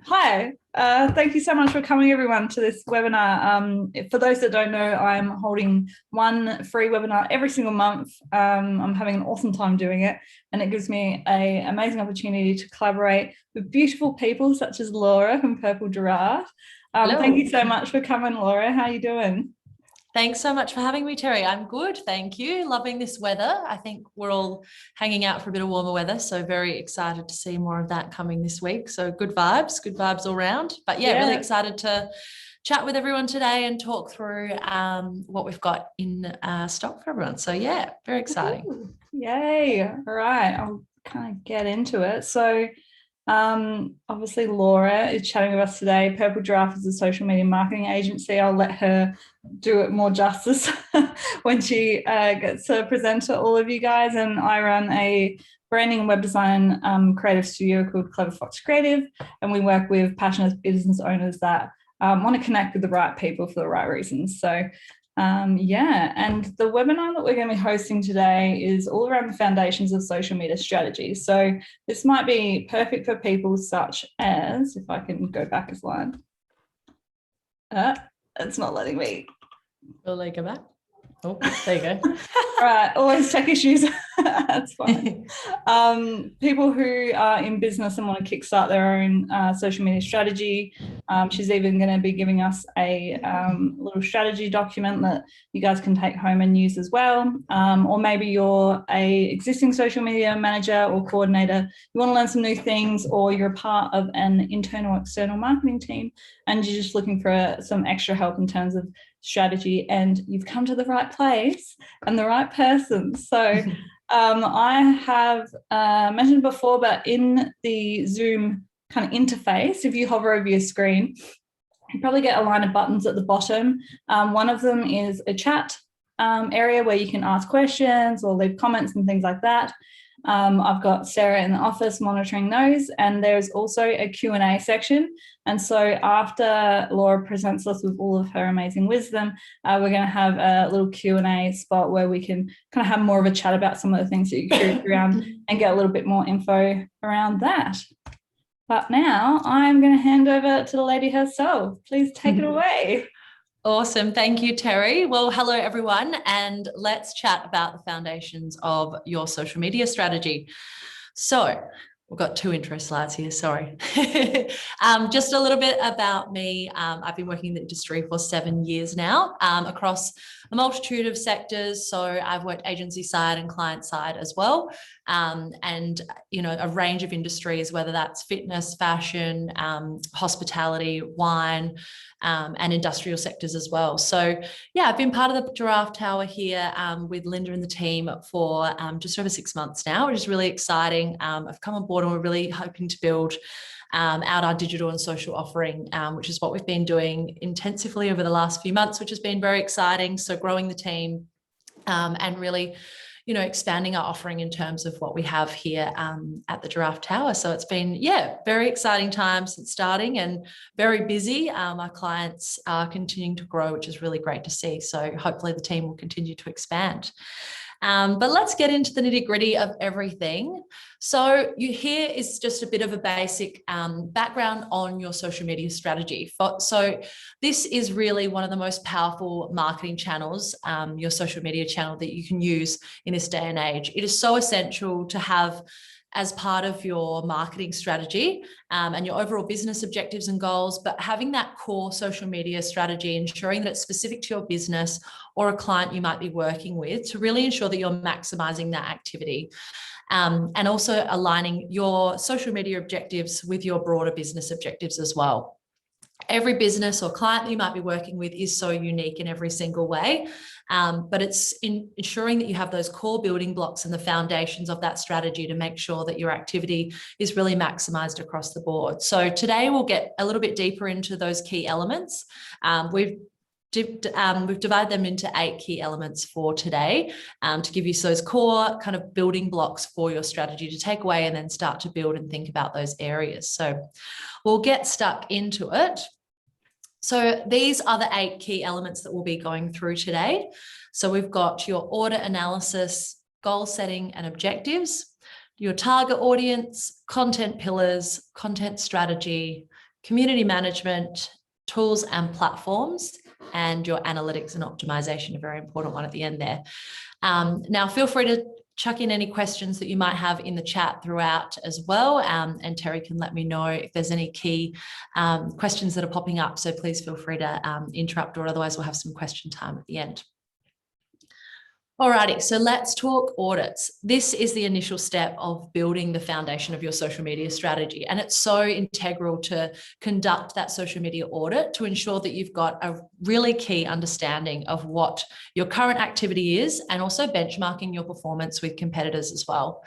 Hi, thank you so much for coming everyone to this webinar. For those that don't know, I'm holding one free webinar every single month. I'm having an awesome time doing it, and it gives me an amazing opportunity to collaborate with beautiful people such as Laura from Purple Giraffe. Thank you so much for coming, Laura. How are you doing? Thanks so much for having me, Terry. I'm good, thank you. Loving this weather. I think we're all hanging out for a bit of warmer weather, so very excited to see more of that coming this week. So good vibes all around. But yeah, really excited to chat with everyone today and talk through what we've got in stock for everyone. So yeah, very exciting. Ooh, yay. All right, I'll kind of get into it. So obviously Laura is chatting with us today. Purple Giraffe is a social media marketing agency. I'll let her do it more justice when she gets to present to all of you guys. And I run a branding and web design creative studio called Clever Fox Creative, and we work with passionate business owners that want to connect with the right people for the right reasons. So yeah, and the webinar that we're going to be hosting today is all around the foundations of social media strategy. So this might be perfect for people such as, if I can go back a slide. It's not letting me. Will they go back? Oh, there you go. All right, always tech issues. That's fine. People who are in business and want to kickstart their own social media strategy. She's even going to be giving us a little strategy document that you guys can take home and use as well. Or maybe you're a existing social media manager or coordinator. You want to learn some new things, or you're a part of an internal or external marketing team, and you're just looking for some extra help in terms of strategy, and you've come to the right place and the right person. So I have mentioned before, but in the Zoom kind of interface, if you hover over your screen, you probably get a line of buttons at the bottom. One of them is a chat area where you can ask questions or leave comments and things like that. I've got Sarah in the office monitoring those, and there's also a Q&A section. And so after Laura presents us with all of her amazing wisdom, we're going to have a little Q&A spot where we can kind of have more of a chat about some of the things that you're curious around and get a little bit more info around that. But now I'm going to hand over to the lady herself. Please take it away. Awesome. Thank you, Terry. Well, hello, everyone, and let's chat about the foundations of your social media strategy. So we've got two intro slides here, sorry. Just a little bit about me. I've been working in the industry for 7 years now across a multitude of sectors. So I've worked agency side and client side as well. And, you know, a range of industries, whether that's fitness, fashion, hospitality, wine, and industrial sectors as well. So yeah, I've been part of the Giraffe Tower here with Linda and the team for just over 6 months now, which is really exciting. I've come on board and we're really hoping to build out our digital and social offering, which is what we've been doing intensively over the last few months, which has been very exciting. So growing the team and really, you know, expanding our offering in terms of what we have here at the Giraffe Tower. So it's been, yeah, very exciting time since starting and very busy. Our clients are continuing to grow, which is really great to see. So hopefully the team will continue to expand. But let's get into the nitty-gritty of everything. So here is just a bit of a basic background on your social media strategy. So this is really one of the most powerful marketing channels, your social media channel that you can use in this day and age. It is so essential to have as part of your marketing strategy and your overall business objectives and goals, but having that core social media strategy, ensuring that it's specific to your business or a client you might be working with, to really ensure that you're maximizing that activity. And also aligning your social media objectives with your broader business objectives as well. Every business or client that you might be working with is so unique in every single way, but it's ensuring that you have those core building blocks and the foundations of that strategy to make sure that your activity is really maximized across the board. So today we'll get a little bit deeper into those key elements. We've divided them into 8 key elements for today to give you those core kind of building blocks for your strategy to take away and then start to build and think about those areas. So we'll get stuck into it. So these are the 8 key elements that we'll be going through today. So we've got your audit analysis, goal setting and objectives, your target audience, content pillars, content strategy, community management, tools and platforms, and your analytics and optimization, a very important one at the end there. Now, feel free to chuck in any questions that you might have in the chat throughout as well. And Terry can let me know if there's any key questions that are popping up. So please feel free to interrupt, or otherwise we'll have some question time at the end. Alrighty, so let's talk audits. This is the initial step of building the foundation of your social media strategy. And it's so integral to conduct that social media audit to ensure that you've got a really key understanding of what your current activity is, and also benchmarking your performance with competitors as well.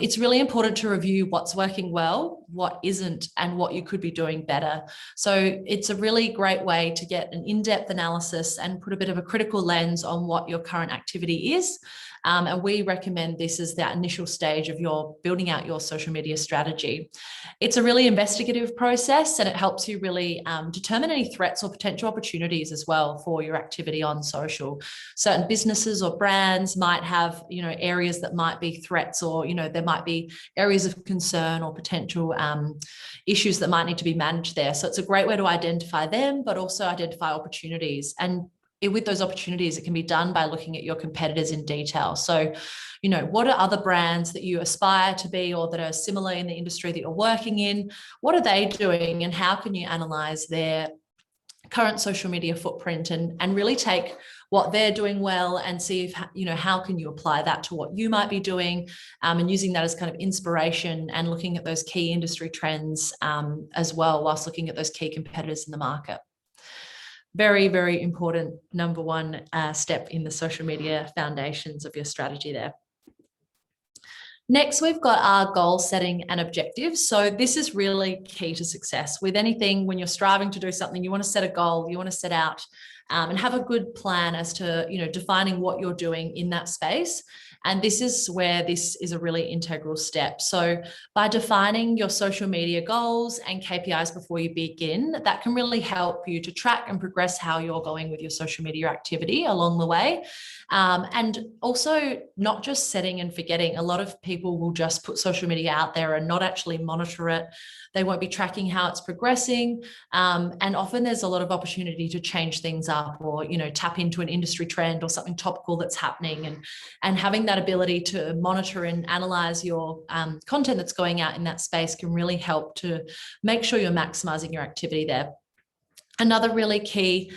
It's really important to review what's working well, what isn't, and what you could be doing better. So it's a really great way to get an in-depth analysis and put a bit of a critical lens on what your current activity is. And we recommend this as that initial stage of your building out your social media strategy. It's a really investigative process, and it helps you really determine any threats or potential opportunities as well for your activity on social. Certain businesses or brands might have, areas that might be threats, or, there might be areas of concern or potential issues that might need to be managed there. So it's a great way to identify them, but also identify opportunities. And with those opportunities, it can be done by looking at your competitors in detail. So, what are other brands that you aspire to be, or that are similar in the industry that you're working in? What are they doing, and how can you analyze their current social media footprint and really take what they're doing well and see if, how can you apply that to what you might be doing, and using that as kind of inspiration and looking at those key industry trends as well, whilst looking at those key competitors in the market. Very, very important number one step in the social media foundations of your strategy there. Next, we've got our goal setting and objectives. So this is really key to success. With anything, when you're striving to do something, you want to set a goal, you want to set out and have a good plan as to, defining what you're doing in that space. And this is where this is a really integral step. So by defining your social media goals and KPIs before you begin, that can really help you to track and progress how you're going with your social media activity along the way. And also not just setting and forgetting. A lot of people will just put social media out there and not actually monitor it. They won't be tracking how it's progressing. And often there's a lot of opportunity to change things up, or, tap into an industry trend or something topical that's happening, and having that ability to monitor and analyze your content that's going out in that space can really help to make sure you're maximizing your activity there. Another really key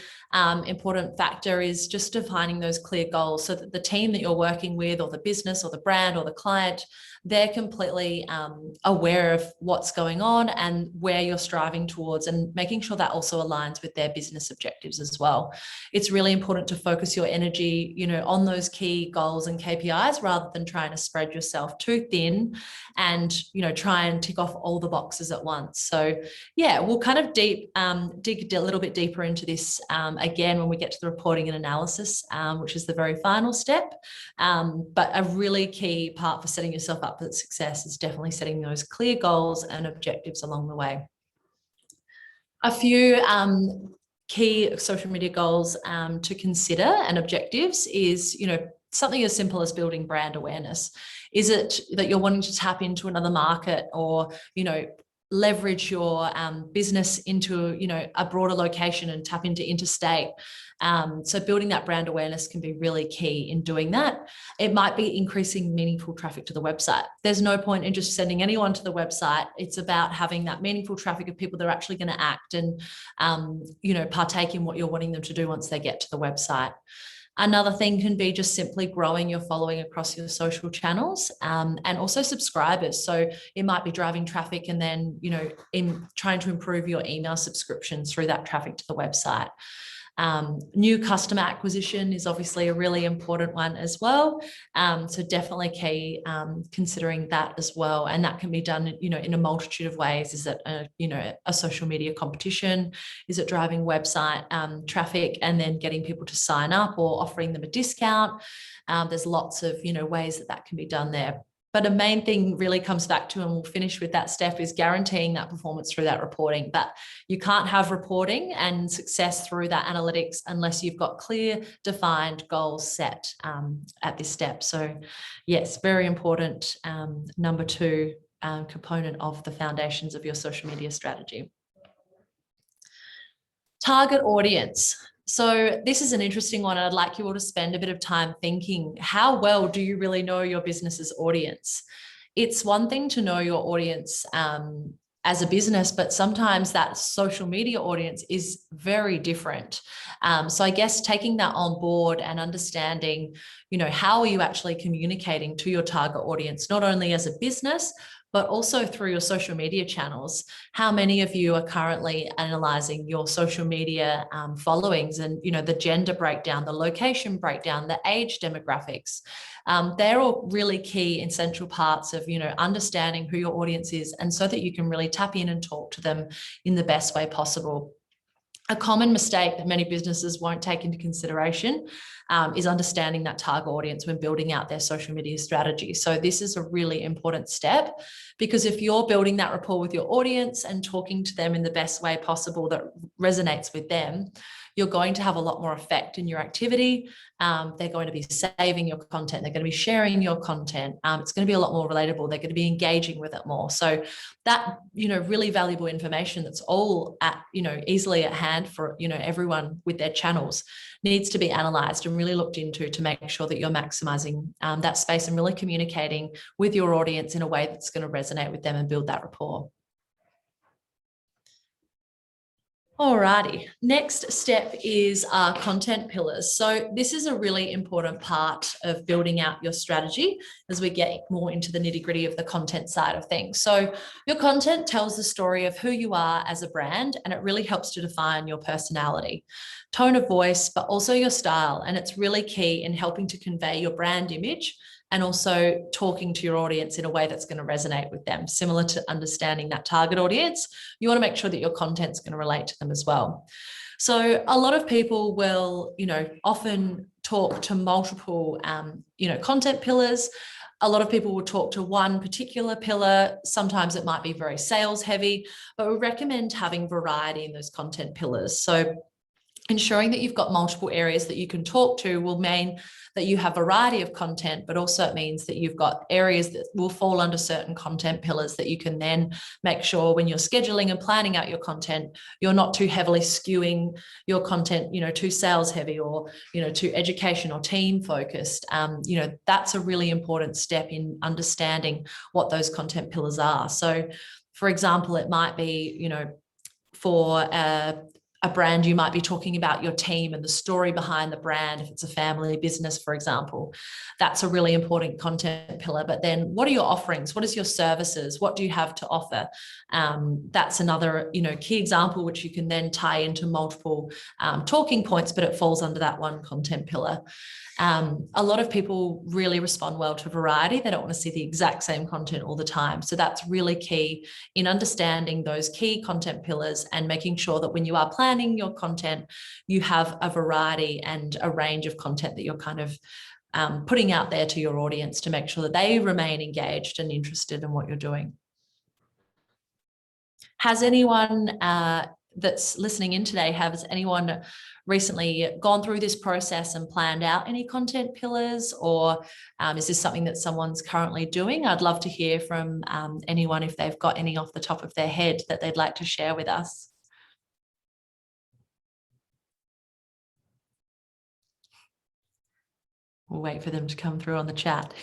important factor is just defining those clear goals, so that the team that you're working with, or the business or the brand or the client, they're completely aware of what's going on and where you're striving towards, and making sure that also aligns with their business objectives as well. It's really important to focus your energy, on those key goals and KPIs, rather than trying to spread yourself too thin and, try and tick off all the boxes at once. So yeah, we'll kind of dig a little bit deeper into this again when we get to the reporting and analysis, which is the very final step. But a really key part for setting yourself up for success is definitely setting those clear goals and objectives along the way. A few key social media goals to consider and objectives is, something as simple as building brand awareness. Is it that you're wanting to tap into another market, or, leverage your business into, a broader location and tap into interstate? So building that brand awareness can be really key in doing that. It might be increasing meaningful traffic to the website. There's no point in just sending anyone to the website. It's about having that meaningful traffic of people that are actually going to act and, partake in what you're wanting them to do once they get to the website. Another thing can be just simply growing your following across your social channels, and also subscribers. So it might be driving traffic and then, in trying to improve your email subscriptions through that traffic to the website. New customer acquisition is obviously a really important one as well. So definitely key, considering that as well. And that can be done, in a multitude of ways. Is it a social media competition? Is it driving website traffic and then getting people to sign up, or offering them a discount? There's lots of, ways that can be done there. But a main thing really comes back to, and we'll finish with that step, is guaranteeing that performance through that reporting. But you can't have reporting and success through that analytics unless you've got clear, defined goals set at this step. So yes, very important number 2 component of the foundations of your social media strategy. Target audience. So this is an interesting one. I'd like you all to spend a bit of time thinking, how well do you really know your business's audience? It's one thing to know your audience as a business, but sometimes that social media audience is very different. So I guess taking that on board and understanding, how are you actually communicating to your target audience, not only as a business, but also through your social media channels. How many of you are currently analyzing your social media followings and, the gender breakdown, the location breakdown, the age demographics? They're all really key essential parts of, understanding who your audience is, and so that you can really tap in and talk to them in the best way possible. A common mistake that many businesses won't take into consideration is understanding that target audience when building out their social media strategy. So this is a really important step, because if you're building that rapport with your audience and talking to them in the best way possible that resonates with them, you're going to have a lot more effect in your activity. They're going to be saving your content. They're going to be sharing your content. It's going to be a lot more relatable. They're going to be engaging with it more. So that, really valuable information that's all at, easily at hand for, everyone with their channels needs to be analyzed and really looked into to make sure that you're maximizing that space and really communicating with your audience in a way that's going to resonate with them and build that rapport. Alrighty, next step is our content pillars. So this is a really important part of building out your strategy as we get more into the nitty-gritty of the content side of things. So your content tells the story of who you are as a brand, and it really helps to define your personality, tone of voice, but also your style. And it's really key in helping to convey your brand image and also talking to your audience in a way that's going to resonate with them. Similar to understanding that target audience, you want to make sure that your content's going to relate to them as well. So a lot of people will, often talk to multiple, content pillars. A lot of people will talk to one particular pillar. Sometimes it might be very sales heavy, but we recommend having variety in those content pillars. So ensuring that you've got multiple areas that you can talk to will mean that you have variety of content, but also it means that you've got areas that will fall under certain content pillars that you can then make sure when you're scheduling and planning out your content, you're not too heavily skewing your content, too sales heavy or, too education or team focused. That's a really important step in understanding what those content pillars are. So for example, it might be, for a brand, you might be talking about your team and the story behind the brand. If it's a family business, for example, that's a really important content pillar. But then what are your offerings? What is your services? What do you have to offer? That's another, key example, which you can then tie into multiple talking points, but it falls under that one content pillar. A lot of people really respond well to variety. They don't want to see the exact same content all the time. So that's really key in understanding those key content pillars and making sure that when you are planning your content, you have a variety and a range of content that you're kind of putting out there to your audience to make sure that they remain engaged and interested in what you're doing. Has anyone that's listening in today, has anyone recently gone through this process and planned out any content pillars, or is this something that someone's currently doing? I'd love to hear from anyone if they've got any off the top of their head that they'd like to share with us. We'll wait for them to come through on the chat.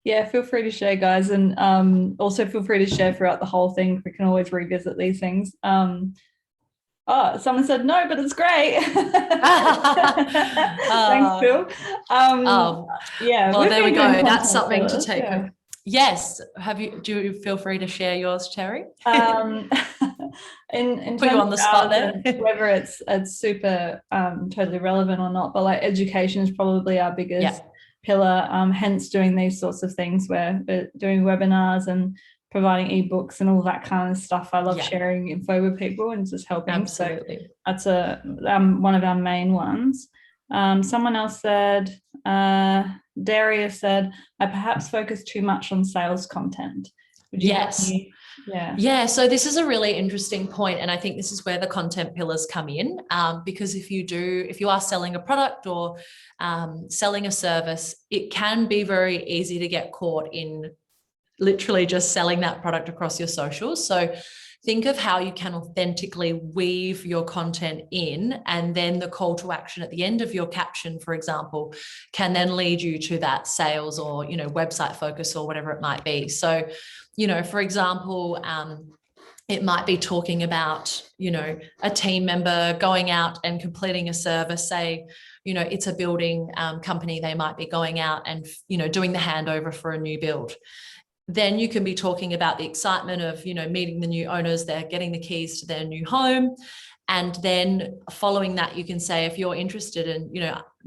Yeah, feel free to share, guys, and also feel free to share throughout the whole thing. We can always revisit these things. Oh, someone said no, but it's great. Thanks, Phil. Yeah. Well, there we go. That's something to take. Yeah. Yes. Do you feel free to share yours, Terry? In Put you on the spot there. Whether it's super totally relevant or not, but like education is probably our biggest pillar. Hence doing these sorts of things where we're doing webinars and providing ebooks and all that kind of stuff. I love sharing info with people and just helping. Absolutely. So that's one of our main ones. Someone else said Darius said, I perhaps focus too much on sales content. Would you have Yes. any? Yeah. Yeah, so this is a really interesting point, and I think this is where the content pillars come in. Because if you are selling a product or selling a service, it can be very easy to get caught in literally just selling that product across your socials. So think of how you can authentically weave your content in, and then the call to action at the end of your caption, for example, can then lead you to that sales or, website focus or whatever it might be. So, for example, it might be talking about, a team member going out and completing a service, say, it's a building company, they might be going out and, doing the handover for a new build. Then you can be talking about the excitement of, meeting the new owners, they're getting the keys to their new home. And then following that, you can say, if you're interested in,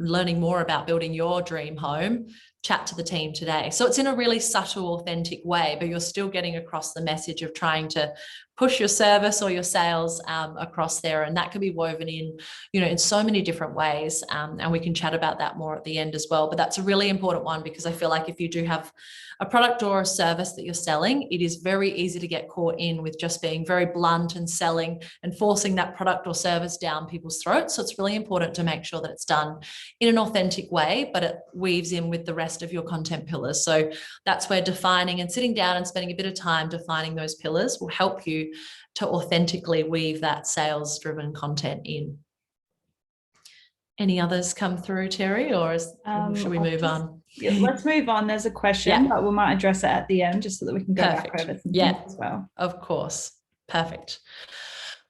learning more about building your dream home, chat to the team today. So it's in a really subtle, authentic way, but you're still getting across the message of trying to push your service or your sales across there. And that can be woven in, in so many different ways. And we can chat about that more at the end as well. But that's a really important one, because I feel like if you do have a product or a service that you're selling, it is very easy to get caught in with just being very blunt and selling and forcing that product or service down people's throats. So it's really important to make sure that it's done in an authentic way, but it weaves in with the rest of your content pillars. So that's where defining and sitting down and spending a bit of time defining those pillars will help you to authentically weave that sales-driven content in. Any others come through, Terry, or should we move on? Yeah, let's move on. There's a question, but we might address it at the end just so that we can go back over some things as well. Of course. Perfect.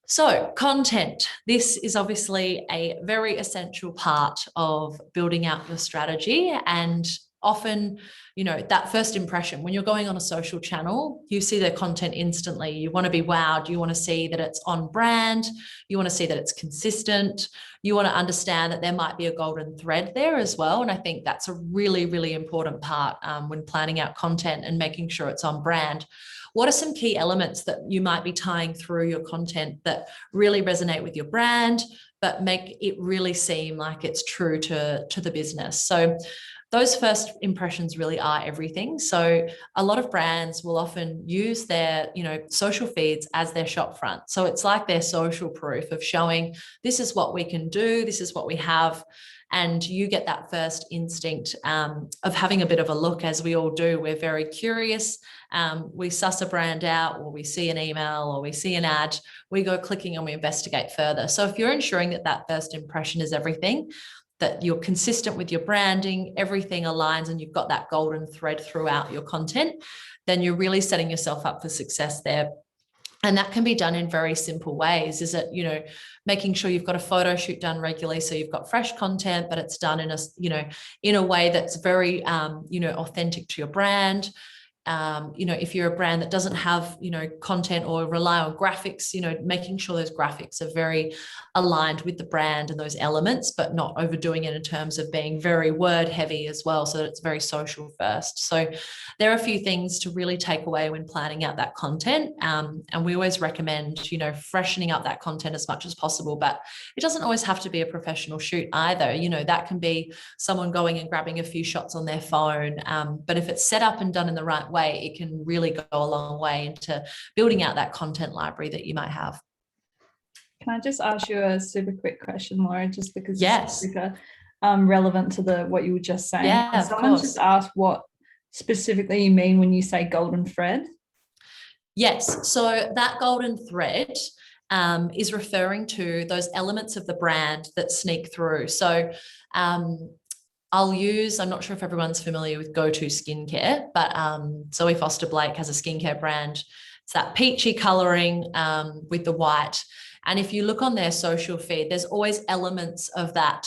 So content, this is obviously a very essential part of building out your strategy. And often, that first impression, when you're going on a social channel, you see their content instantly. You want to be wowed. You want to see that it's on brand. You want to see that it's consistent. You want to understand that there might be a golden thread there as well. And I think that's a really, really important part when planning out content and making sure it's on brand. What are some key elements that you might be tying through your content that really resonate with your brand, but make it really seem like it's true to the business? So those first impressions really are everything. So a lot of brands will often use their, social feeds as their shop front. So it's like their social proof of showing this is what we can do, this is what we have. And you get that first instinct of having a bit of a look, as we all do. We're very curious. We suss a brand out, or we see an email, or we see an ad, we go clicking and we investigate further. So if you're ensuring that that first impression is everything, that you're consistent with your branding, everything aligns, and you've got that golden thread throughout your content, then you're really setting yourself up for success there. And that can be done in very simple ways. Is it, making sure you've got a photo shoot done regularly, so you've got fresh content, but it's done in a way that's very, authentic to your brand. If you're a brand that doesn't have, content or rely on graphics, making sure those graphics are very aligned with the brand and those elements, but not overdoing it in terms of being very word heavy as well, so that it's very social first. So there are a few things to really take away when planning out that content. And we always recommend, freshening up that content as much as possible, but it doesn't always have to be a professional shoot either. That can be someone going and grabbing a few shots on their phone. But if it's set up and done in the right way, it can really go a long way into building out that content library that you might have. Can I just ask you a super quick question, Laura, just because it's super relevant to what you were just saying? Yeah, someone just asked what specifically you mean when you say golden thread. Yes, so that golden thread is referring to those elements of the brand that sneak through. So I'm not sure if everyone's familiar with Go-To Skincare, but Zoe Foster Blake has a skincare brand. It's that peachy colouring with the white. And if you look on their social feed, there's always elements of that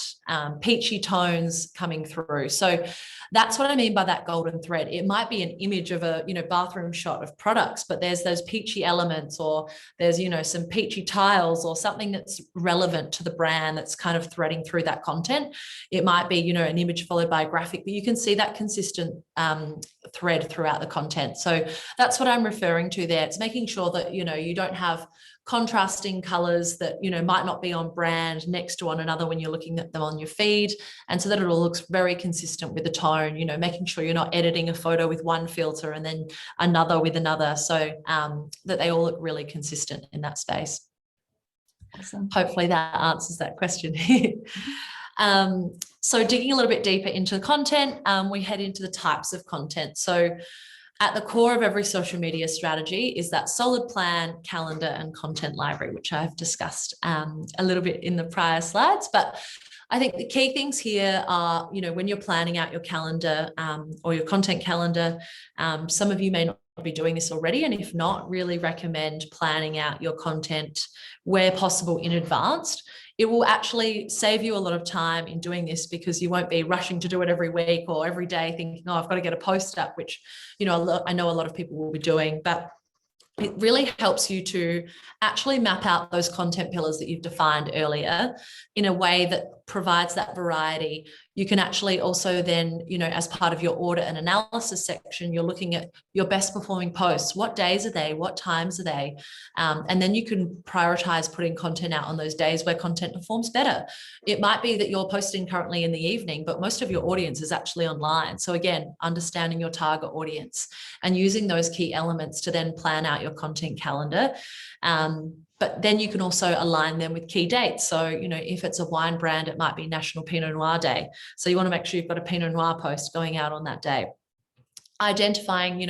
peachy tones coming through. So That's what I mean by that golden thread. It might be an image of a, bathroom shot of products, but there's those peachy elements, or there's, some peachy tiles or something that's relevant to the brand that's kind of threading through that content. It might be, an image followed by a graphic, but you can see that consistent thread throughout the content. So that's what I'm referring to there. It's making sure that, you don't have contrasting colors that, might not be on brand next to one another when you're looking at them on your feed. And so that it all looks very consistent with the tone, making sure you're not editing a photo with one filter and then another with another. So that they all look really consistent in that space. Awesome. Hopefully that answers that question. So digging a little bit deeper into the content, we head into the types of content. So at the core of every social media strategy is that solid plan, calendar, and content library, which I've discussed a little bit in the prior slides. But I think the key things here are, when you're planning out your calendar or your content calendar, some of you may not be doing this already. And if not, really recommend planning out your content where possible in advance. It will actually save you a lot of time in doing this, because you won't be rushing to do it every week or every day thinking, oh, I've got to get a post up, which, I know a lot of people will be doing. But it really helps you to actually map out those content pillars that you've defined earlier in a way that provides that variety. You can actually also then, as part of your audit and analysis section, you're looking at your best performing posts. What days are they? What times are they? And then you can prioritize putting content out on those days where content performs better. It might be that you're posting currently in the evening, but most of your audience is actually online. So again, understanding your target audience and using those key elements to then plan out your content calendar. But then you can also align them with key dates. So, if it's a wine brand, it might be National Pinot Noir Day. So you want to make sure you've got a Pinot Noir post going out on that day. Identifying,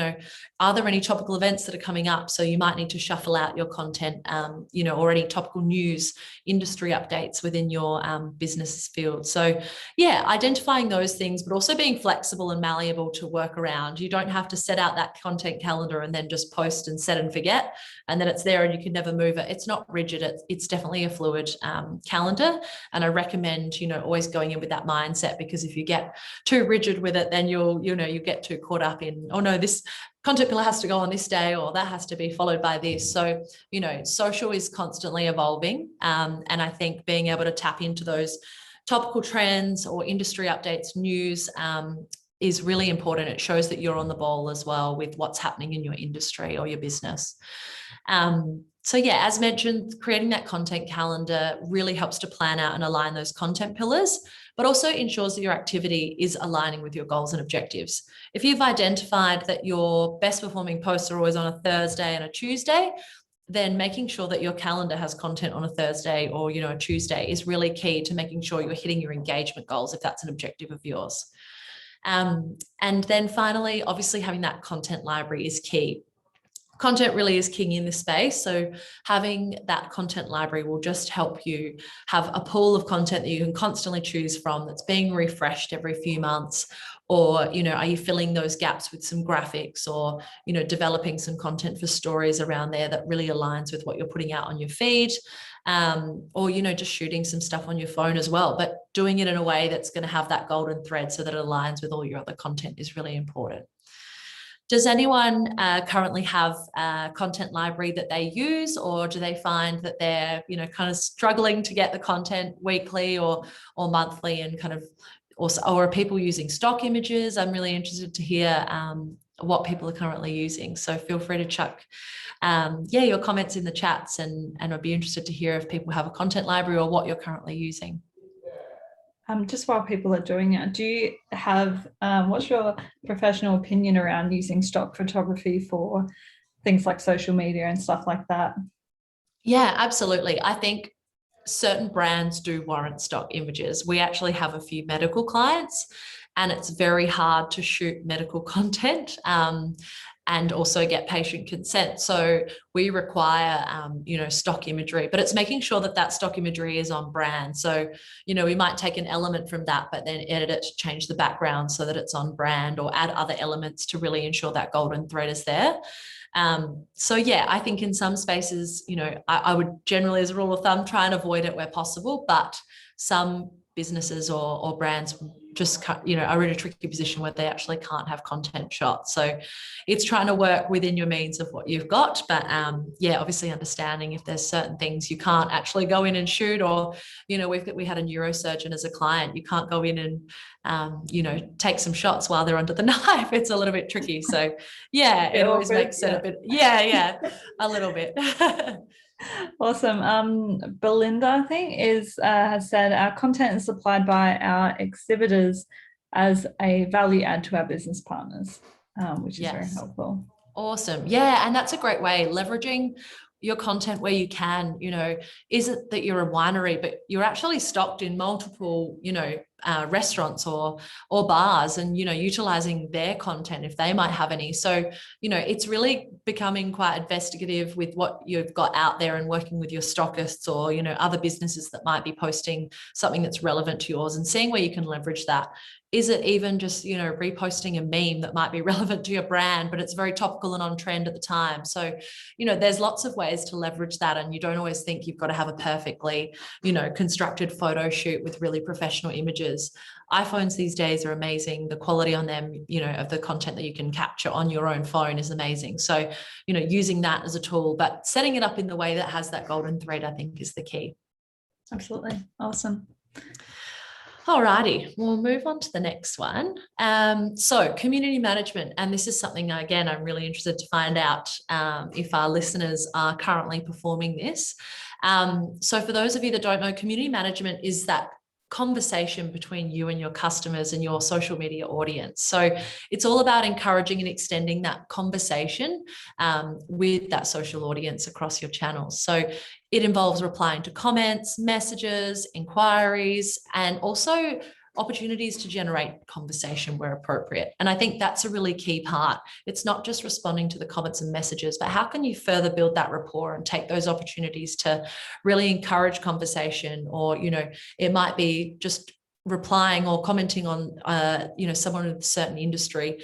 are there any topical events that are coming up? So you might need to shuffle out your content, or any topical news, industry updates within your business field. So yeah, identifying those things, but also being flexible and malleable to work around. You don't have to set out that content calendar and then just post and set and forget, and then it's there and you can never move it. It's not rigid. It's definitely a fluid calendar. And I recommend, always going in with that mindset, because if you get too rigid with it, then you get too caught up in, oh no, this content pillar has to go on this day, or that has to be followed by this. So, social is constantly evolving. And I think being able to tap into those topical trends or industry updates, news, is really important. It shows that you're on the ball as well with what's happening in your industry or your business. So yeah, as mentioned, creating that content calendar really helps to plan out and align those content pillars, but also ensures that your activity is aligning with your goals and objectives. If you've identified that your best performing posts are always on a Thursday and a Tuesday, then making sure that your calendar has content on a Thursday or, a Tuesday is really key to making sure you're hitting your engagement goals, if that's an objective of yours. And then finally, obviously having that content library is key. Content really is king in this space. So having that content library will just help you have a pool of content that you can constantly choose from, that's being refreshed every few months. Or, are you filling those gaps with some graphics, or, developing some content for stories around there that really aligns with what you're putting out on your feed, or, just shooting some stuff on your phone as well, but doing it in a way that's going to have that golden thread so that it aligns with all your other content is really important. Does anyone currently have a content library that they use, or do they find that they're, kind of struggling to get the content weekly or monthly, and kind of, or are people using stock images? I'm really interested to hear what people are currently using. So feel free to chuck your comments in the chats, and I'd be interested to hear if people have a content library or what you're currently using. Just while people are doing it, do you have, what's your professional opinion around using stock photography for things like social media and stuff like that? Yeah, absolutely. I think certain brands do warrant stock images. We actually have a few medical clients, and it's very hard to shoot medical content and also get patient consent. So we require, stock imagery, but it's making sure that that stock imagery is on brand. So, we might take an element from that, but then edit it to change the background so that it's on brand, or add other elements to really ensure that golden thread is there. So yeah, I think in some spaces, I would generally, as a rule of thumb, try and avoid it where possible, but some businesses or brands just, are in a tricky position where they actually can't have content shot. So it's trying to work within your means of what you've got. But yeah, obviously understanding if there's certain things you can't actually go in and shoot, or, we had a neurosurgeon as a client. You can't go in and, take some shots while they're under the knife. It's a little bit tricky. So yeah, it always makes it a bit, a little bit. Awesome. Belinda, I think, has said our content is supplied by our exhibitors as a value add to our business partners, which is very helpful. Awesome. Yeah. And that's a great way, leveraging your content where you can. Is it that you're a winery, but you're actually stocked in multiple, restaurants or bars, and, utilizing their content if they might have any. So, it's really becoming quite investigative with what you've got out there and working with your stockists or, other businesses that might be posting something that's relevant to yours, and seeing where you can leverage that. Is it even just, reposting a meme that might be relevant to your brand, but it's very topical and on trend at the time? So, there's lots of ways to leverage that. And you don't always think you've got to have a perfectly, constructed photo shoot with really professional images. iPhones these days are amazing. The quality on them, of the content that you can capture on your own phone is amazing. So, using that as a tool, but setting it up in the way that has that golden thread, I think, is the key. Absolutely. Awesome. Alrighty, we'll move on to the next one. So community management, and this is something, again, I'm really interested to find out if our listeners are currently performing this. So for those of you that don't know, community management is that conversation between you and your customers and your social media audience. So it's all about encouraging and extending that conversation with that social audience across your channels. So it involves replying to comments, messages, inquiries, and also opportunities to generate conversation where appropriate. And I think that's a really key part. It's not just responding to the comments and messages, but how can you further build that rapport and take those opportunities to really encourage conversation? Or, it might be just replying or commenting on someone in a certain industry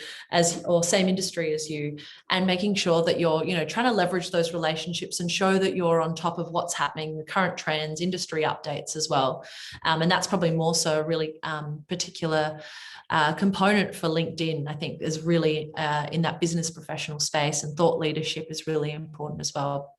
or same industry as you, and making sure that you're trying to leverage those relationships and show that you're on top of what's happening, the current trends, industry updates as well. And that's probably more so a really particular component for LinkedIn, I think, is really in that business professional space, and thought leadership is really important as well.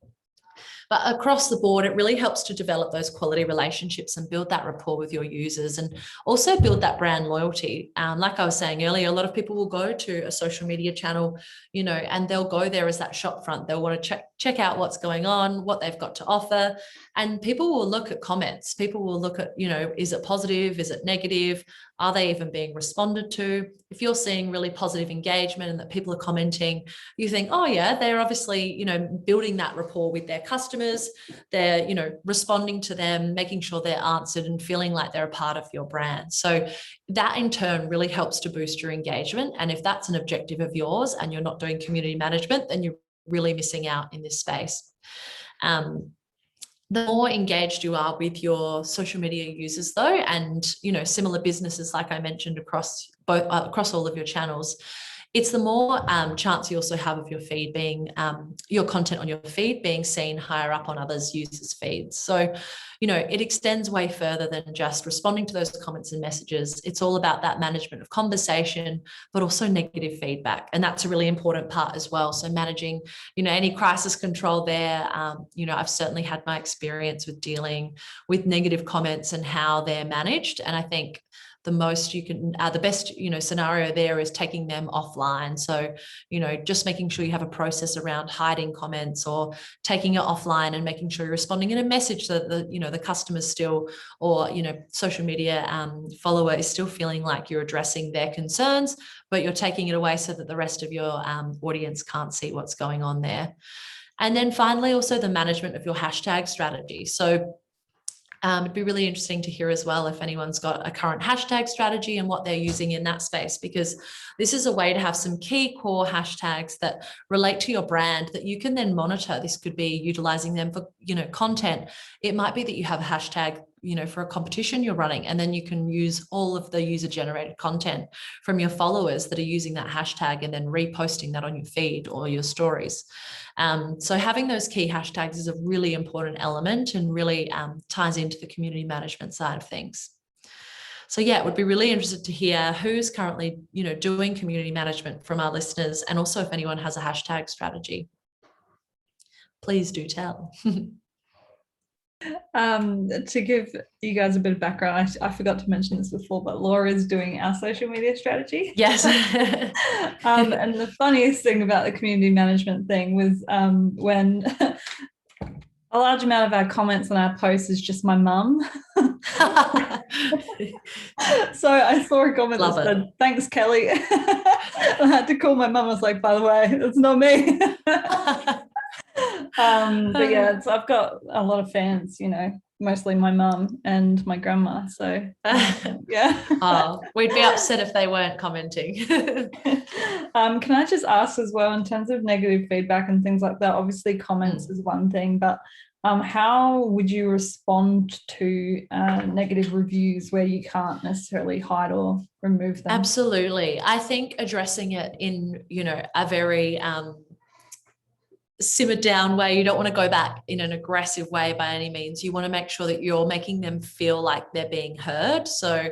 But across the board, it really helps to develop those quality relationships and build that rapport with your users, and also build that brand loyalty. Like I was saying earlier, a lot of people will go to a social media channel, and they'll go there as that shop front. They'll want to check out what's going on, what they've got to offer. And people will look at comments. People will look at, is it positive? Is it negative? Are they even being responded to? If you're seeing really positive engagement and that people are commenting, you think, oh yeah, they're obviously, building that rapport with their customers. They're, responding to them, making sure they're answered and feeling like they're a part of your brand. So that in turn really helps to boost your engagement. And if that's an objective of yours and you're not doing community management, then you're really missing out in this space. The more engaged you are with your social media users though, and similar businesses, like I mentioned, across all of your channels, it's the more chance you also have of your feed being, your content on your feed being seen higher up on others' users' feeds. So, it extends way further than just responding to those comments and messages. It's all about that management of conversation, but also negative feedback. And that's a really important part as well. So managing, any crisis control there. I've certainly had my experience with dealing with negative comments and how they're managed. And I think the best scenario there is taking them offline. So just making sure you have a process around hiding comments, or taking it offline and making sure you're responding in a message so that the customer's still, or social media follower is still feeling like you're addressing their concerns, but you're taking it away so that the rest of your audience can't see what's going on there. And then finally, also the management of your hashtag strategy. So it'd be really interesting to hear as well if anyone's got a current hashtag strategy and what they're using in that space, because this is a way to have some key core hashtags that relate to your brand that you can then monitor. This could be utilizing them for, content. It might be that you have a hashtag, for a competition you're running, and then you can use all of the user generated content from your followers that are using that hashtag and then reposting that on your feed or your stories. So having those key hashtags is a really important element and really ties into the community management side of things. So yeah, it would be really interested to hear who's currently, doing community management from our listeners, and also if anyone has a hashtag strategy, please do tell. To give you guys a bit of background, I forgot to mention this before, but Laura is doing our social media strategy. Yes. And the funniest thing about the community management thing was when a large amount of our comments on our posts is just my mum. So I saw a comment that said, "Thanks, Kelly." I had to call my mum. I was like, "By the way, it's not me." But yeah, I've got a lot of fans, mostly my mum and my grandma. So yeah. Oh, we'd be upset if they weren't commenting. Can I just ask as well, in terms of negative feedback and things like that, obviously comments is one thing, but how would you respond to negative reviews where you can't necessarily hide or remove them? Absolutely. I think addressing it in, a very simmered down way. You don't want to go back in an aggressive way by any means. You want to make sure that you're making them feel like they're being heard. So,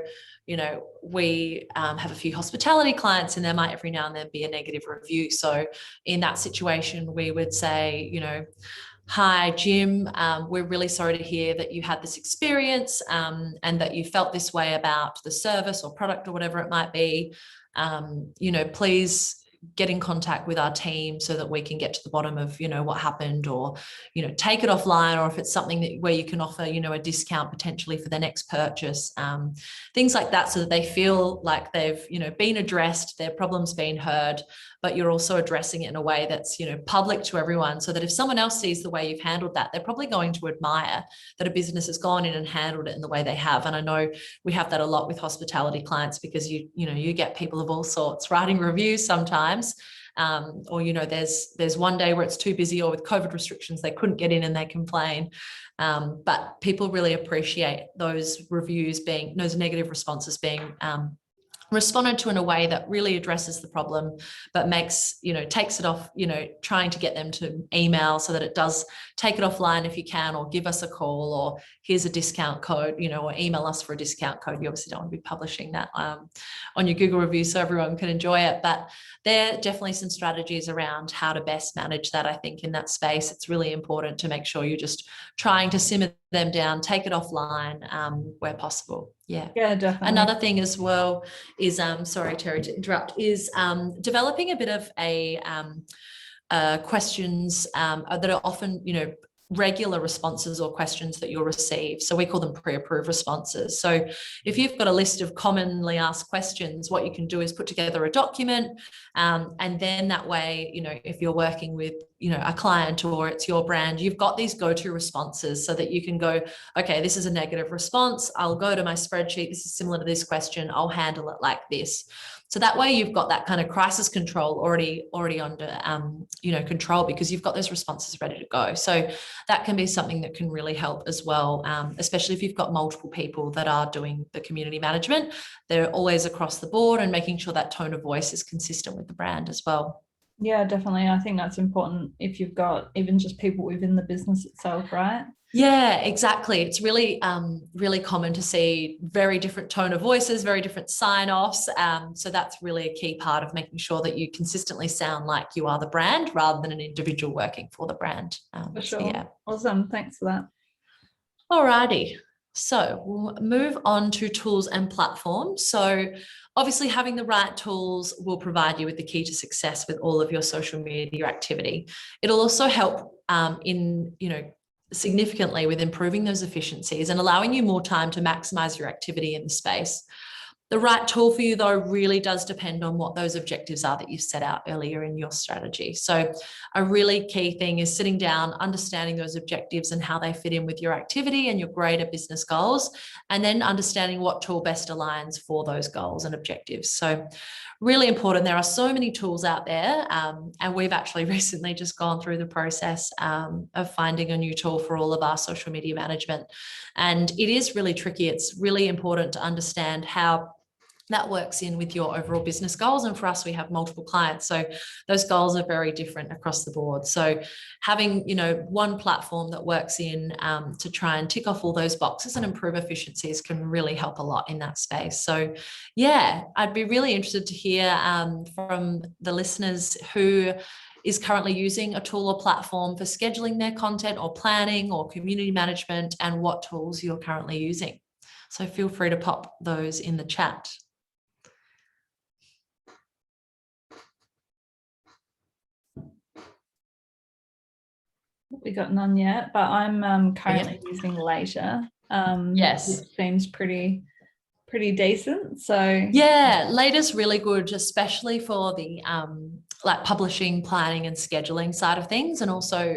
we have a few hospitality clients, and there might every now and then be a negative review. So in that situation, we would say, "Hi, Jim, we're really sorry to hear that you had this experience and that you felt this way about the service or product or whatever it might be. Please get in contact with our team so that we can get to the bottom of, what happened, or, take it offline, or if it's something where you can offer, a discount potentially for their next purchase, things like that, so that they feel like they've, been addressed, their problem's been heard, but you're also addressing it in a way that's, public to everyone, so that if someone else sees the way you've handled that, they're probably going to admire that a business has gone in and handled it in the way they have. And I know we have that a lot with hospitality clients, because you get people of all sorts writing reviews sometimes. Or there's one day where it's too busy, or with COVID restrictions they couldn't get in and they complain, but people really appreciate those negative responses being responded to in a way that really addresses the problem, but takes it off, trying to get them to email so that it does take it offline if you can, or give us a call, or here's a discount code, or email us for a discount code. You obviously don't want to be publishing that on your Google reviews so everyone can enjoy it, but there are definitely some strategies around how to best manage that. I think in that space, it's really important to make sure you're just trying to simmer them down, take it offline where possible. Yeah, definitely. Another thing as well is, sorry, Terry, to interrupt, is developing a bit of questions that are often, regular responses or questions that you'll receive. So we call them pre-approved responses. So if you've got a list of commonly asked questions, what you can do is put together a document, and then that way, if you're working with, a client or it's your brand, you've got these go-to responses so that you can go, okay, this is a negative response. I'll go to my spreadsheet. This is similar to this question. I'll handle it like this. So that way you've got that kind of crisis control already under, control, because you've got those responses ready to go. So that can be something that can really help as well, especially if you've got multiple people that are doing the community management. They're always across the board, and making sure that tone of voice is consistent with the brand as well. Yeah, definitely. I think that's important if you've got even just people within the business itself, right? Yeah, exactly. It's really, really common to see very different tone of voices, very different sign-offs. So that's really a key part of making sure that you consistently sound like you are the brand rather than an individual working for the brand. For sure. Yeah. Awesome. Thanks for that. Alrighty. So we'll move on to tools and platforms. So obviously having the right tools will provide you with the key to success with all of your social media activity. It'll also help significantly with improving those efficiencies and allowing you more time to maximize your activity in the space. The right tool for you, though, really does depend on what those objectives are that you set out earlier in your strategy. So a really key thing is sitting down, understanding those objectives and how they fit in with your activity and your greater business goals, and then understanding what tool best aligns for those goals and objectives. So really important. There are so many tools out there, and we've actually recently just gone through the process of finding a new tool for all of our social media management. And it is really tricky. It's really important to understand how that works in with your overall business goals. And for us, we have multiple clients, so those goals are very different across the board. So having, one platform that works in to try and tick off all those boxes and improve efficiencies can really help a lot in that space. So yeah, I'd be really interested to hear from the listeners who is currently using a tool or platform for scheduling their content or planning or community management, and what tools you're currently using. So feel free to pop those in the chat. We got none yet, but I'm currently using Later. Yes, which seems pretty decent. So yeah, Later's really good, especially for the like publishing, planning, and scheduling side of things, and also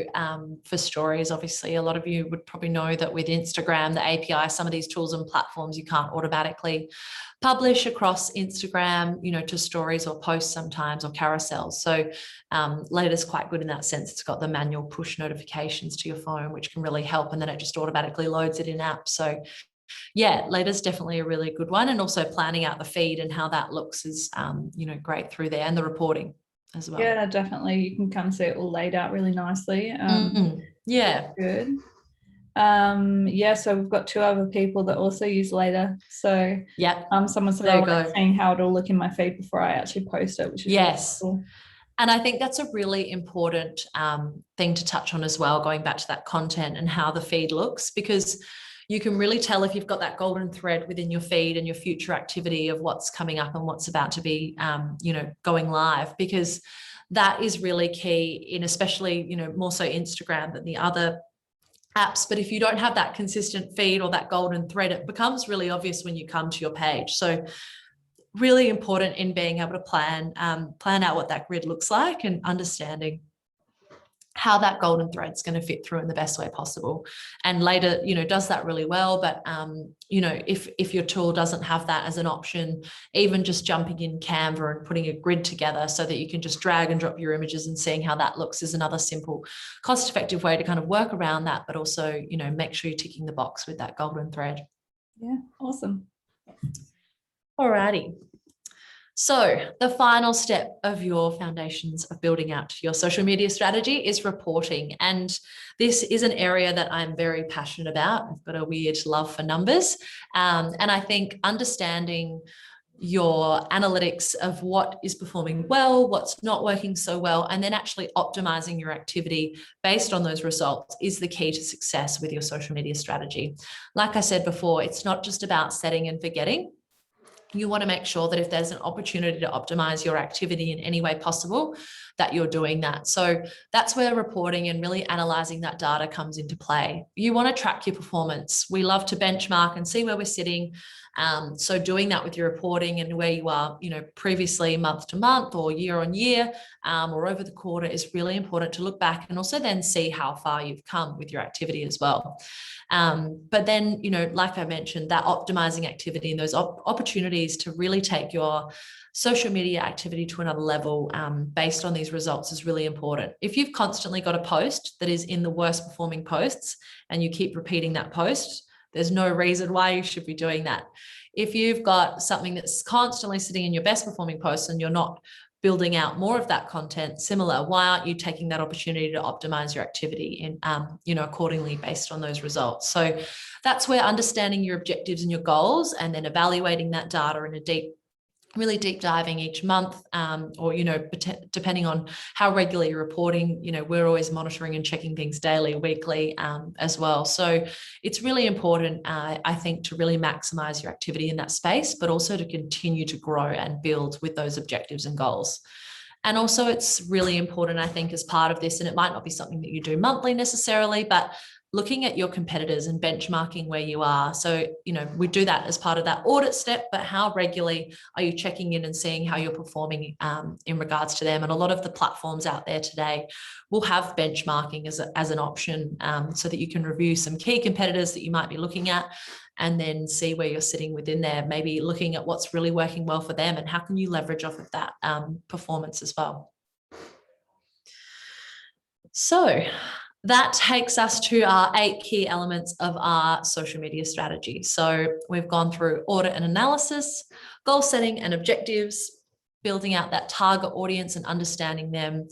for stories. Obviously, a lot of you would probably know that with Instagram, the API, some of these tools and platforms, you can't automatically publish across Instagram, to stories or posts sometimes, or carousels. So Later's quite good in that sense. It's got the manual push notifications to your phone, which can really help, and then it just automatically loads it in app. So yeah, Later's definitely a really good one. And also planning out the feed and how that looks is, great through there, and the reporting as well. Yeah, definitely. You can come see it all laid out really nicely. Yeah. Good. Yeah, so we've got 2 other people that also use Later. So yeah, someone said, there I you like go. seeing how it'll look in my feed before I actually post it, which is yes. really cool. And I think that's a really important thing to touch on as well, going back to that content and how the feed looks, because you can really tell if you've got that golden thread within your feed and your future activity of what's coming up and what's about to be, going live, because that is really key in, especially, more so Instagram than the other apps. But if you don't have that consistent feed or that golden thread, it becomes really obvious when you come to your page. So really important in being able to plan out what that grid looks like, and understanding how that golden thread is going to fit through in the best way possible. And Later, does that really well. But, if your tool doesn't have that as an option, even just jumping in Canva and putting a grid together so that you can just drag and drop your images and seeing how that looks is another simple, cost-effective way to kind of work around that, but also, make sure you're ticking the box with that golden thread. Yeah, awesome. Alrighty. So the final step of your foundations of building out your social media strategy is reporting. And this is an area that I'm very passionate about. I've got a weird love for numbers. And I think understanding your analytics of what is performing well, what's not working so well, and then actually optimizing your activity based on those results is the key to success with your social media strategy. Like I said before, it's not just about setting and forgetting. You want to make sure that if there's an opportunity to optimize your activity in any way possible, that you're doing that. So that's where reporting and really analyzing that data comes into play. You want to track your performance. We love to benchmark and see where we're sitting. So doing that with your reporting and where you are, previously month to month or year on year, or over the quarter, is really important to look back and also then see how far you've come with your activity as well. But then, like I mentioned, that optimizing activity and those opportunities to really take your social media activity to another level based on these results is really important. If you've constantly got a post that is in the worst performing posts and you keep repeating that post, there's no reason why you should be doing that. If you've got something that's constantly sitting in your best performing posts and you're not building out more of that content similar, why aren't you taking that opportunity to optimize your activity and, accordingly based on those results? So that's where understanding your objectives and your goals, and then evaluating that data in a really deep diving each month, or, depending on how regularly you're reporting, we're always monitoring and checking things daily, weekly, as well. So it's really important, I think, to really maximize your activity in that space, but also to continue to grow and build with those objectives and goals. And also it's really important, I think, as part of this, and it might not be something that you do monthly necessarily, but looking at your competitors and benchmarking where you are. So, we do that as part of that audit step, but how regularly are you checking in and seeing how you're performing in regards to them? And a lot of the platforms out there today will have benchmarking as an option, so that you can review some key competitors that you might be looking at and then see where you're sitting within there, maybe looking at what's really working well for them and how can you leverage off of that performance as well. So That takes us to our 8 key elements of our social media strategy. So we've gone through audit and analysis, goal setting and objectives, building out that target audience and understanding them,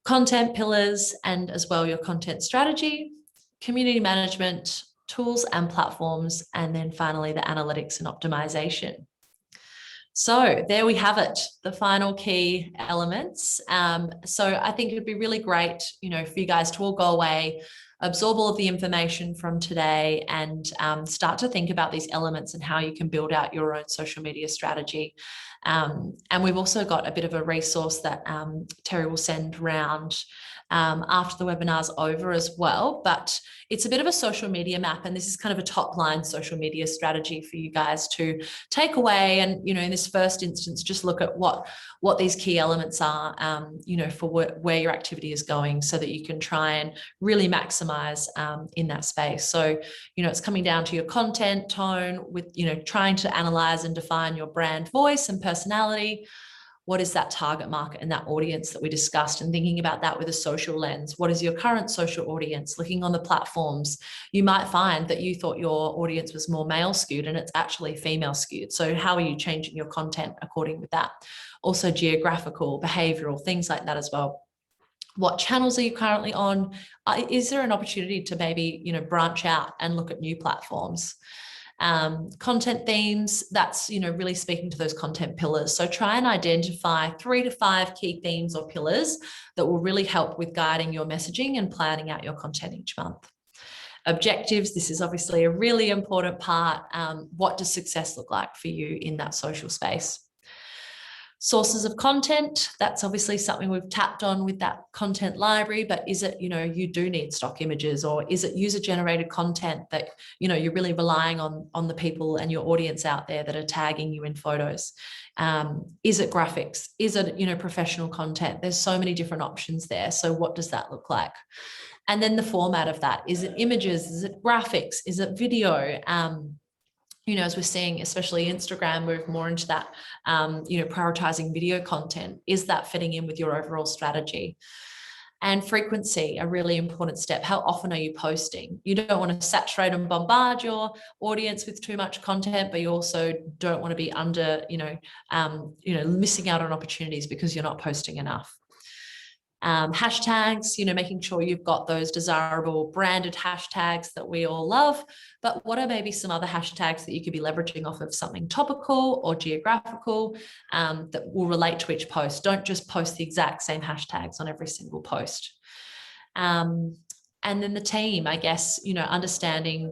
content pillars, and as well your content strategy, community management, tools and platforms, and then finally the analytics and optimization. So there we have it, the final key elements. So I think it would be really great, for you guys to all go away, absorb all of the information from today, and start to think about these elements and how you can build out your own social media strategy. And we've also got a bit of a resource that Terry will send around after the webinar's over as well. But it's a bit of a social media map, and this is kind of a top line social media strategy for you guys to take away. And, in this first instance, just look at what these key elements are, for where your activity is going, so that you can try and really maximize in that space. So, it's coming down to your content tone with, trying to analyze and define your brand voice and personality. What is that target market and that audience that we discussed, and thinking about that with a social lens? What is your current social audience? Looking on the platforms, you might find that you thought your audience was more male skewed and it's actually female skewed. So how are you changing your content according with that? Also geographical, behavioral, things like that as well. What channels are you currently on? Is there an opportunity to maybe, branch out and look at new platforms? Content themes, that's, really speaking to those content pillars. So try and identify 3 to 5 key themes or pillars that will really help with guiding your messaging and planning out your content each month. Objectives, this is obviously a really important part. What does success look like for you in that social space? Sources of content, that's obviously something we've tapped on with that content library, but is it, you do need stock images, or is it user generated content that, you're really relying on the people and your audience out there that are tagging you in photos? Is it graphics? Is it, professional content? There's so many different options there. So what does that look like? And then the format of that, is it images? Is it graphics? Is it video? As we're seeing, especially Instagram, move more into that, prioritizing video content. Is that fitting in with your overall strategy? And frequency, a really important step. How often are you posting? You don't want to saturate and bombard your audience with too much content, but you also don't want to be under, missing out on opportunities because you're not posting enough. Hashtags, making sure you've got those desirable branded hashtags that we all love, but what are maybe some other hashtags that you could be leveraging off of something topical or geographical that will relate to each post? Don't just post the exact same hashtags on every single post. And then the team, I guess, understanding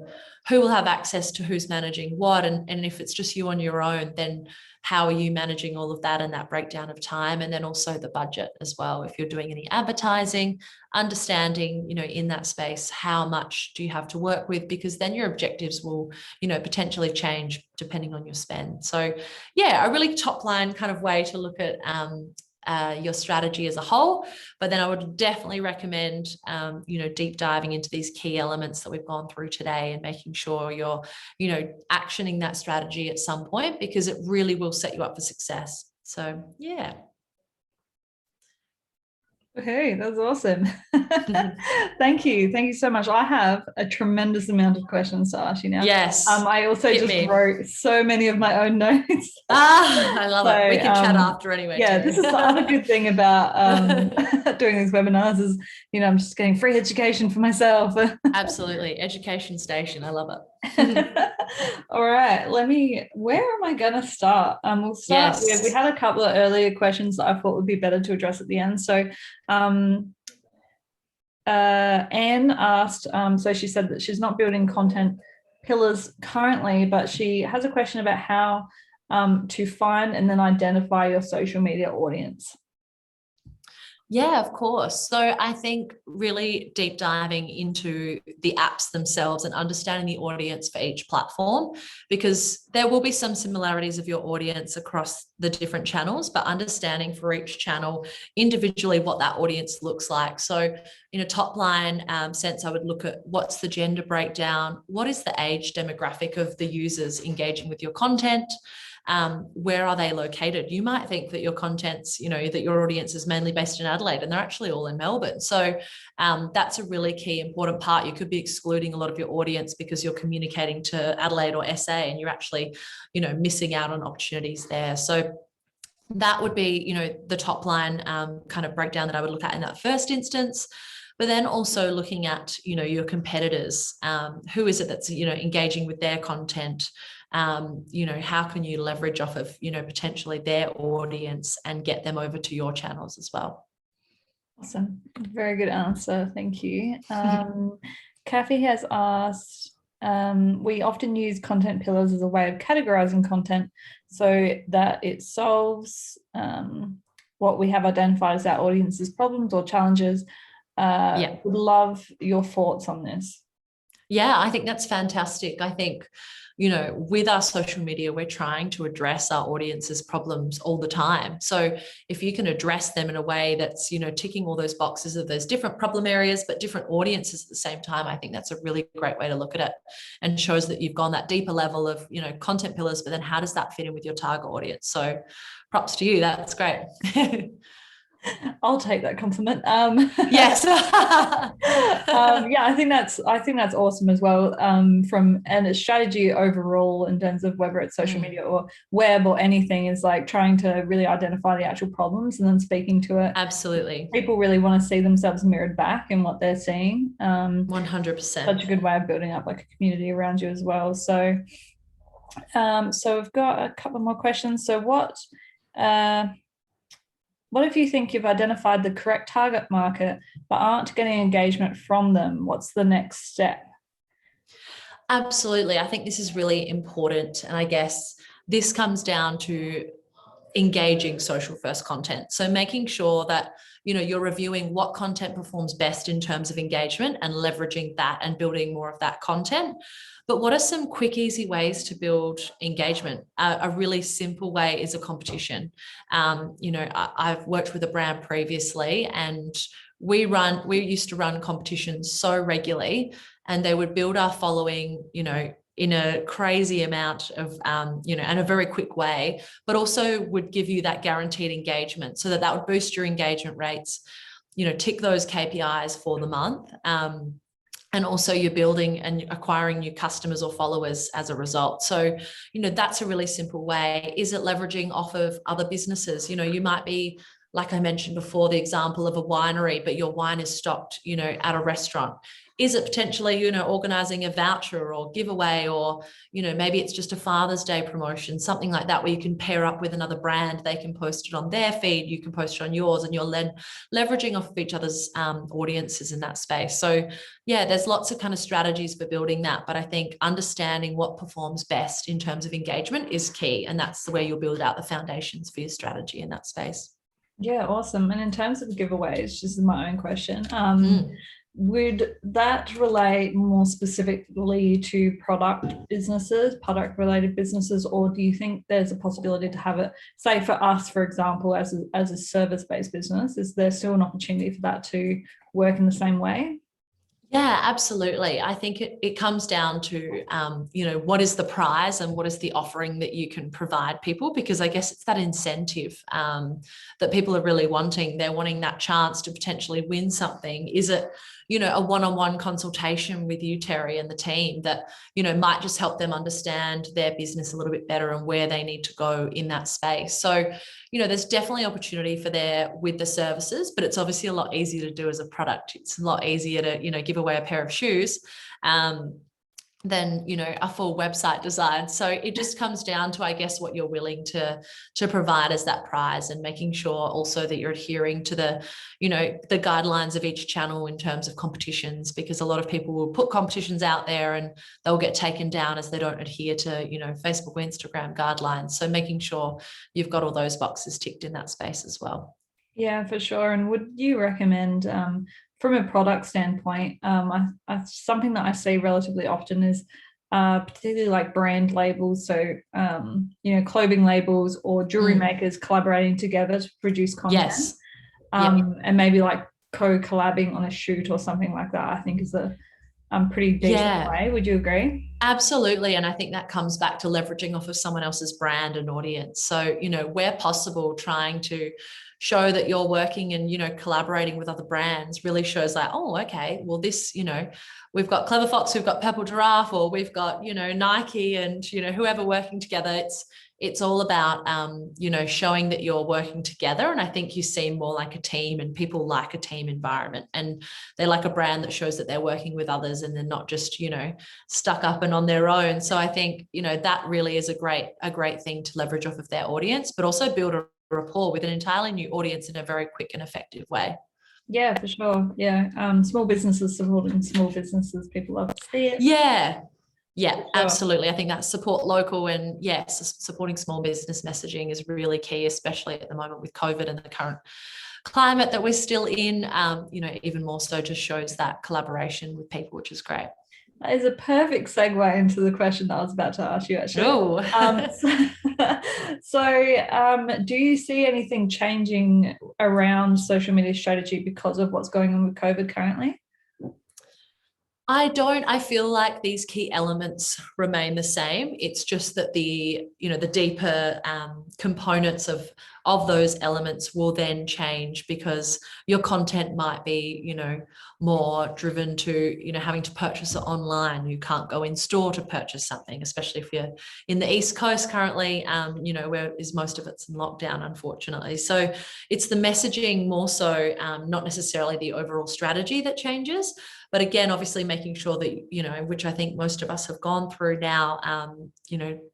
who will have access to who's managing what, and if it's just you on your own, then how are you managing all of that and that breakdown of time? And then also the budget as well. If you're doing any advertising, understanding, in that space, how much do you have to work with? Because then your objectives will, potentially change depending on your spend. So yeah, a really top line kind of way to look at your strategy as a whole. But then I would definitely recommend, deep diving into these key elements that we've gone through today and making sure you're, actioning that strategy at some point, because it really will set you up for success. So, yeah. Okay, that's awesome. Thank you. Thank you so much. I have a tremendous amount of questions to ask you now. Yes. I also wrote so many of my own notes. I love it. We can chat after anyway. Yeah, too. This is the other good thing about doing these webinars is, I'm just getting free education for myself. Absolutely. Education station. I love it. All right. Where am I going to start? We'll start we had a couple of earlier questions that I thought would be better to address at the end. So Anne asked, so she said that she's not building content pillars currently, but she has a question about how to find and then identify your social media audience. Yeah, of course. So I think really deep diving into the apps themselves and understanding the audience for each platform, because there will be some similarities of your audience across the different channels, but understanding for each channel individually what that audience looks like. So in a top line sense, I would look at what's the gender breakdown, what is the age demographic of the users engaging with your content, where are they located? You might think that your content's, that your audience is mainly based in Adelaide, and they're actually all in Melbourne. So that's a really key important part. You could be excluding a lot of your audience because you're communicating to Adelaide or SA, and you're actually, missing out on opportunities there. So that would be, the top line kind of breakdown that I would look at in that first instance. But then also looking at, your competitors. Who is it that's, engaging with their content? How can you leverage off of, potentially their audience and get them over to your channels as well? Awesome. Very good answer. Thank you. Kathy has asked, we often use content pillars as a way of categorizing content so that it solves what we have identified as our audience's problems or challenges. Would love your thoughts on this. Yeah, I think that's fantastic. I think, with our social media, we're trying to address our audience's problems all the time. So if you can address them in a way that's, ticking all those boxes of those different problem areas, but different audiences at the same time, I think that's a really great way to look at it, and shows that you've gone that deeper level of, content pillars, but then how does that fit in with your target audience? So props to you. That's great. I'll take that compliment. Yes. Yeah, I think that's awesome as well. And a strategy overall in terms of whether it's social media or web or anything is like trying to really identify the actual problems and then speaking to it. Absolutely. People really want to see themselves mirrored back in what they're seeing. 100%. Such a good way of building up like a community around you as well. So, so we've got a couple more questions. So what if you think you've identified the correct target market but aren't getting engagement from them? What's the next step? Absolutely. I think this is really important. And I guess this comes down to engaging social first content. So making sure that, you're reviewing what content performs best in terms of engagement and leveraging that and building more of that content. But what are some quick, easy ways to build engagement? A really simple way is a competition. I've worked with a brand previously, and we used to run competitions so regularly, and they would build our following, in a crazy amount of, in a very quick way, but also would give you that guaranteed engagement, so that would boost your engagement rates, tick those KPIs for the month. And also you're building and acquiring new customers or followers as a result. So, that's a really simple way. Is it leveraging off of other businesses? You might be, like I mentioned before, the example of a winery, but your wine is stocked, at a restaurant. Is it potentially, organizing a voucher or giveaway, or, maybe it's just a Father's Day promotion, something like that, where you can pair up with another brand. They can post it on their feed, you can post it on yours, and you're leveraging off of each other's audiences in that space. So yeah, there's lots of kind of strategies for building that, but I think understanding what performs best in terms of engagement is key. And that's the way you'll build out the foundations for your strategy in that space. Yeah, awesome. And in terms of giveaways, just my own question, would that relate more specifically to product related businesses, or do you think there's a possibility to have it, say for us, for example, as a service-based business, is there still an opportunity for that to work in the same way? Yeah, absolutely. I think it comes down to, what is the prize and what is the offering that you can provide people, because I guess it's that incentive that people are really wanting. They're wanting that chance to potentially win something. Is it, a one-on-one consultation with you, Terry, and the team that, might just help them understand their business a little bit better and where they need to go in that space. So, there's definitely opportunity for there with the services, but it's obviously a lot easier to do as a product. It's a lot easier to, give away a pair of shoes than, a full website design. So it just comes down to, I guess, what you're willing to provide as that prize, and making sure also that you're adhering to the, the guidelines of each channel in terms of competitions, because a lot of people will put competitions out there and they'll get taken down as they don't adhere to, Facebook or Instagram guidelines. So making sure you've got all those boxes ticked in that space as well. Yeah, for sure. And would you recommend, from a product standpoint, something that I see relatively often is particularly like brand labels. So, clothing labels or jewelry makers collaborating together to produce content. Yes. And maybe like co-collabing on a shoot or something like that, I think is pretty decent Yeah. way. Would you agree? Absolutely. And I think that comes back to leveraging off of someone else's brand and audience. So, where possible, trying to show that you're working and, collaborating with other brands really shows like, oh, okay, well, this, we've got Clever Fox, we've got Purple Giraffe, or we've got, Nike and, whoever working together. It's all about, showing that you're working together. And I think you seem more like a team, and people like a team environment, and they like a brand that shows that they're working with others and they're not just, stuck up and on their own. So I think, that really is a great thing to leverage off of their audience, but also build a rapport with an entirely new audience in a very quick and effective way. Yeah, for sure. Yeah. Small businesses supporting small businesses. People love to see it. Yeah, Sure. absolutely. I think that support local and yes, supporting small business messaging is really key, especially at the moment with COVID and the current climate that we're still in. Even more so just shows that collaboration with people, which is great. That is a perfect segue into the question that I was about to ask you, actually. Oh. Do you see anything changing around social media strategy because of what's going on with COVID currently? I don't. I feel like these key elements remain the same. It's just that the deeper components of those elements will then change, because your content might be, more driven to, having to purchase it online. You can't go in store to purchase something, especially if you're in the East Coast currently, where is most of it's in lockdown, unfortunately. So it's the messaging more so, not necessarily the overall strategy that changes. But again, obviously making sure that, which I think most of us have gone through now,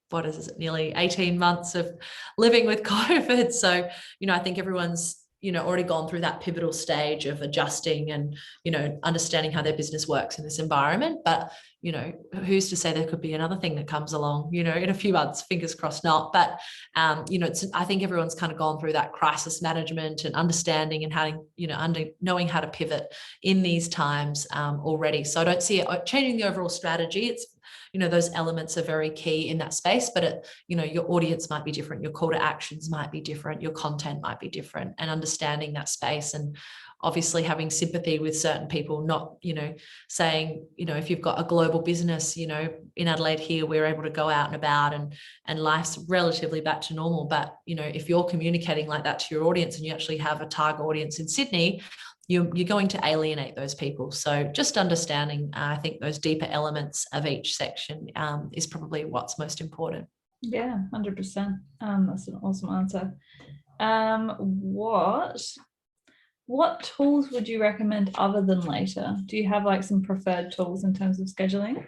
what is it, nearly 18 months of living with COVID. So, I think everyone's, already gone through that pivotal stage of adjusting and, understanding how their business works in this environment. But, who's to say there could be another thing that comes along, in a few months, fingers crossed not. But, I think everyone's kind of gone through that crisis management and understanding and how, knowing how to pivot in these times already. So I don't see it changing the overall strategy. It's, those elements are very key in that space, but your audience might be different. Your call to actions might be different. Your content might be different, and understanding that space, and obviously having sympathy with certain people, not, saying, if you've got a global business, in Adelaide here, we're able to go out and about and life's relatively back to normal. But, if you're communicating like that to your audience and you actually have a target audience in Sydney, you're going to alienate those people. So just understanding, I think, those deeper elements of each section is probably what's most important. Yeah, 100%. That's an awesome answer. What tools would you recommend other than Later? Do you have like some preferred tools in terms of scheduling?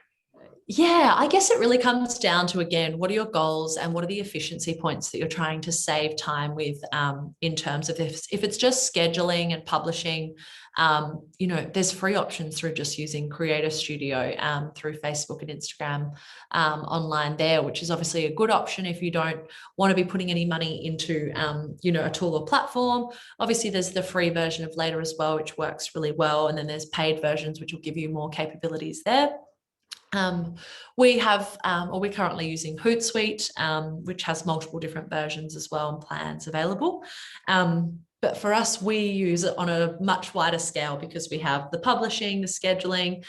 Yeah, I guess it really comes down to, again, what are your goals and what are the efficiency points that you're trying to save time with, in terms of if it's just scheduling and publishing, there's free options through just using Creator Studio through Facebook and Instagram online there, which is obviously a good option if you don't want to be putting any money into, a tool or platform. Obviously, there's the free version of Later as well, which works really well. And then there's paid versions, which will give you more capabilities there. We're currently using Hootsuite, which has multiple different versions as well and plans available. But for us, we use it on a much wider scale because we have the publishing, the scheduling,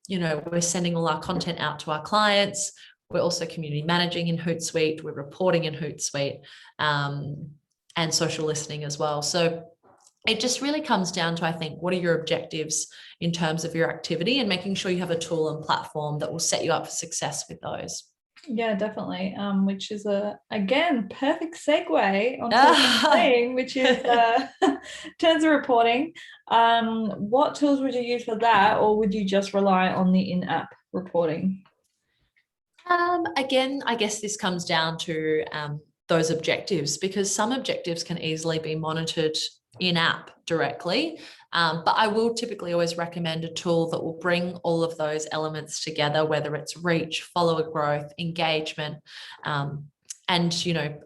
we're sending all our content out to our clients. We're also community managing in Hootsuite. We're reporting in Hootsuite, and social listening as well. So it just really comes down to, I think, what are your objectives in terms of your activity, and making sure you have a tool and platform that will set you up for success with those. Yeah, definitely. Which is again, perfect segue onto the thing, which is in terms of reporting. What tools would you use for that, or would you just rely on the in-app reporting? Again, I guess this comes down to those objectives, because some objectives can easily be monitored in-app directly. But I will typically always recommend a tool that will bring all of those elements together, whether it's reach, follower growth, engagement, and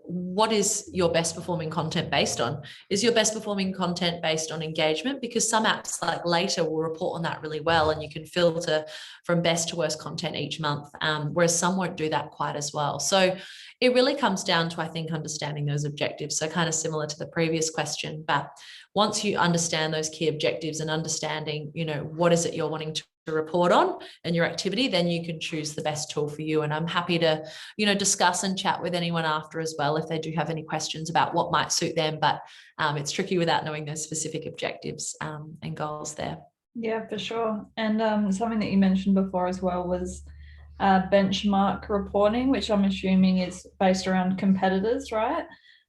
what is your best performing content based on? Is your best performing content based on engagement? Because some apps like Later will report on that really well, and you can filter from best to worst content each month, whereas some won't do that quite as well. So it really comes down to, I think, understanding those objectives. So kind of similar to the previous question, but once you understand those key objectives and understanding, what is it you're wanting to report on and your activity, then you can choose the best tool for you. And I'm happy to, discuss and chat with anyone after as well if they do have any questions about what might suit them. But it's tricky without knowing those specific objectives and goals there. Yeah, for sure. And something that you mentioned before as well was benchmark reporting, which I'm assuming is based around competitors, right?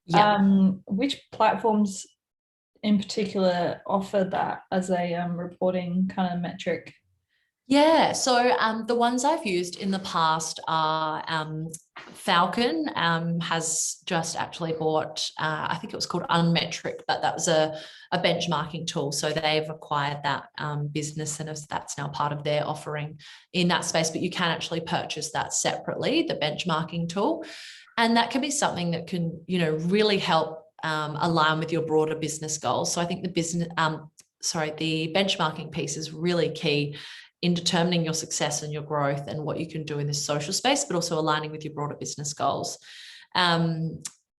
Yeah. Which platforms in particular offer that as a reporting kind of metric? Yeah, so the ones I've used in the past are Falcon has just actually bought, I think it was called Unmetric, but that was a benchmarking tool. So they've acquired that business, and that's now part of their offering in that space. But you can actually purchase that separately, the benchmarking tool. And that can be something that can, really help align with your broader business goals. So I think the benchmarking piece is really key in determining your success and your growth and what you can do in this social space, but also aligning with your broader business goals.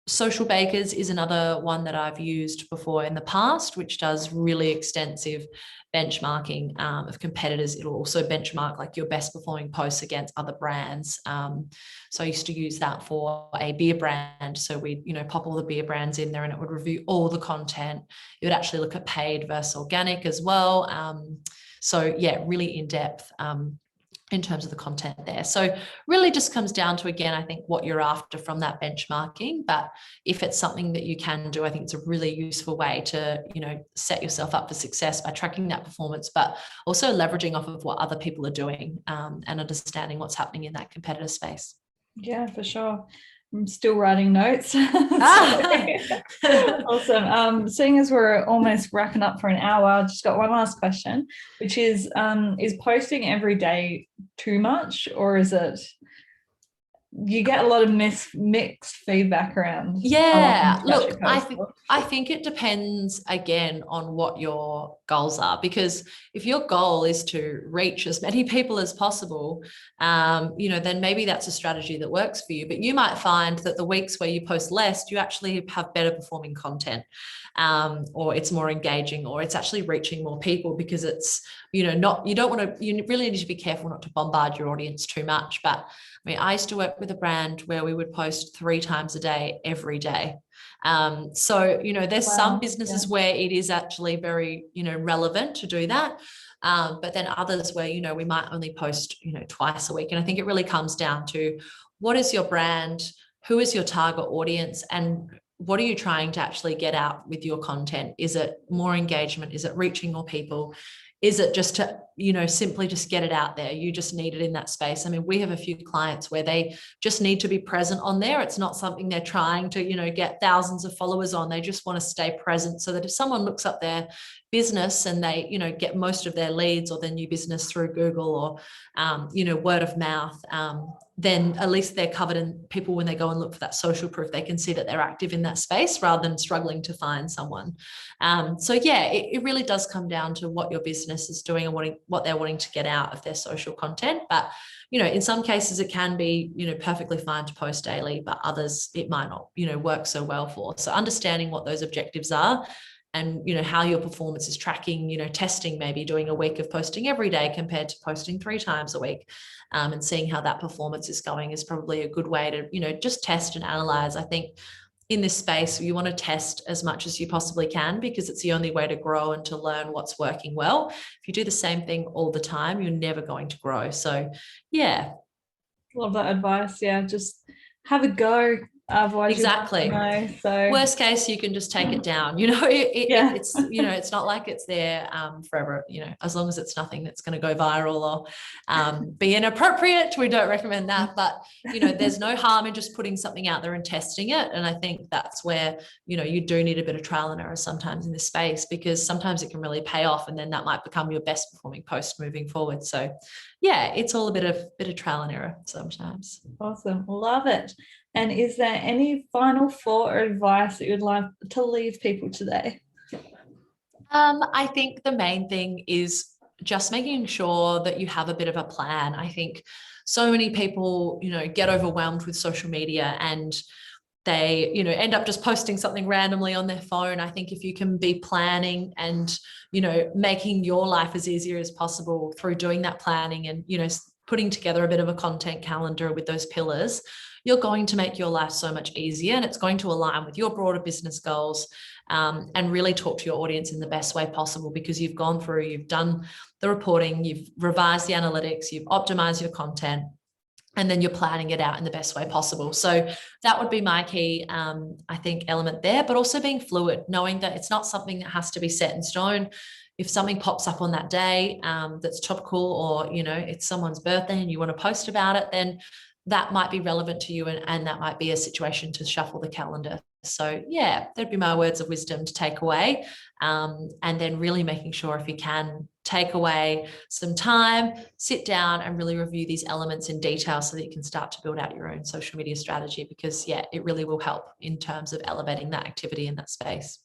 Social Bakers is another one that I've used before in the past, which does really extensive benchmarking of competitors. It'll also benchmark like your best performing posts against other brands. So I used to use that for a beer brand. So we, pop all the beer brands in there and it would review all the content. It would actually look at paid versus organic as well. So yeah, really in depth in terms of the content there. So really just comes down to, again, I think what you're after from that benchmarking. But if it's something that you can do, I think it's a really useful way to, set yourself up for success by tracking that performance, but also leveraging off of what other people are doing and understanding what's happening in that competitor space. Yeah, for sure. I'm still writing notes. Awesome. Seeing as we're almost wrapping up for an hour, I've just got one last question, which is posting every day too much, or is it you get a lot of mixed feedback around? Yeah, look, I think it depends again on what your goals are, because if your goal is to reach as many people as possible, then maybe that's a strategy that works for you. But you might find that the weeks where you post less, you actually have better performing content, or it's more engaging, or it's actually reaching more people, because it's, you really need to be careful not to bombard your audience too much. But I used to work with a brand where we would post 3 times a day, every day. So, there's some businesses where it is actually very, relevant to do that. But then others where, we might only post, twice a week. And I think it really comes down to what is your brand, who is your target audience, and what are you trying to actually get out with your content? Is it more engagement? Is it reaching more people? Is it just to, simply just get it out there? You just need it in that space. We have a few clients where they just need to be present on there. It's not something they're trying to, get thousands of followers on. They just want to stay present, so that if someone looks up their business and they, get most of their leads or their new business through Google or, word of mouth, then at least they're covered, and people, when they go and look for that social proof, they can see that they're active in that space rather than struggling to find someone. So yeah, it really does come down to what your business is doing and what they're wanting to get out of their social content. But, in some cases it can be, perfectly fine to post daily, but others it might not, work so well for. So understanding what those objectives are, and how your performance is tracking, testing, maybe doing a week of posting every day compared to posting 3 times a week, and seeing how that performance is going is probably a good way to, just test and analyze. I think in this space, you want to test as much as you possibly can, because it's the only way to grow and to learn what's working well. If you do the same thing all the time, you're never going to grow. So yeah. Love that advice. Yeah, just have a go. Otherwise, exactly. So worst case, you can just take it down. It's it's not like it's there forever. As long as it's nothing that's going to go viral or be inappropriate, we don't recommend that. But there's no harm in just putting something out there and testing it. And I think that's where you do need a bit of trial and error sometimes in this space, because sometimes it can really pay off, and then that might become your best performing post moving forward. So yeah, it's all a bit of trial and error sometimes. Awesome, love it. And is there any final thought or advice that you'd like to leave people today? I think the main thing is just making sure that you have a bit of a plan. I think so many people, get overwhelmed with social media, and they, you know, end up just posting something randomly on their phone. I think if you can be planning and, you know, making your life as easier as possible through doing that planning and, you know, putting together a bit of a content calendar with those pillars, you're going to make your life so much easier, and it's going to align with your broader business goals, and really talk to your audience in the best way possible, because you've gone through, you've done the reporting, you've revised the analytics, you've optimized your content, and then you're planning it out in the best way possible. So that would be my key, I think, element there, but also being fluid, knowing that it's not something that has to be set in stone. If something pops up on that day that's topical, or, you know, it's someone's birthday and you want to post about it, then that might be relevant to you, and that might be a situation to shuffle the calendar. So yeah, that'd be my words of wisdom to take away. And then really making sure, if you can, take away some time, sit down and really review these elements in detail so that you can start to build out your own social media strategy, because yeah, it really will help in terms of elevating that activity in that space.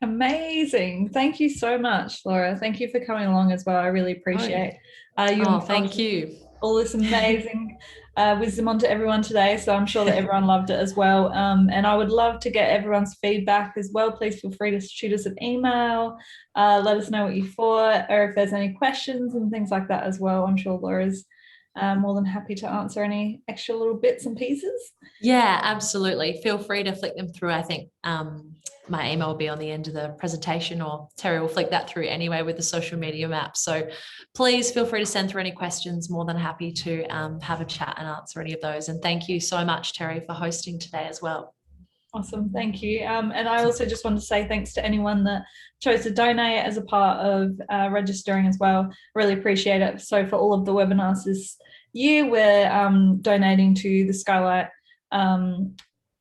Amazing. Thank you so much, Laura. Thank you for coming along as well. I really appreciate you. Thank you. All this amazing wisdom onto everyone today. So I'm sure that everyone loved it as well. And I would love to get everyone's feedback as well. Please feel free to shoot us an email. Let us know what you thought, or if there's any questions and things like that as well. I'm sure Laura's more than happy to answer any extra little bits and pieces. Yeah, absolutely. Feel free to flick them through. I think my email will be on the end of the presentation, or Terry will flick that through anyway with the social media map. So please feel free to send through any questions. More than happy to have a chat and answer any of those. And thank you so much, Terry, for hosting today as well. Awesome, thank you. And I also just want to say thanks to anyone that chose to donate as a part of registering as well. Really appreciate it. So for all of the webinars this year, we're donating to the Skylight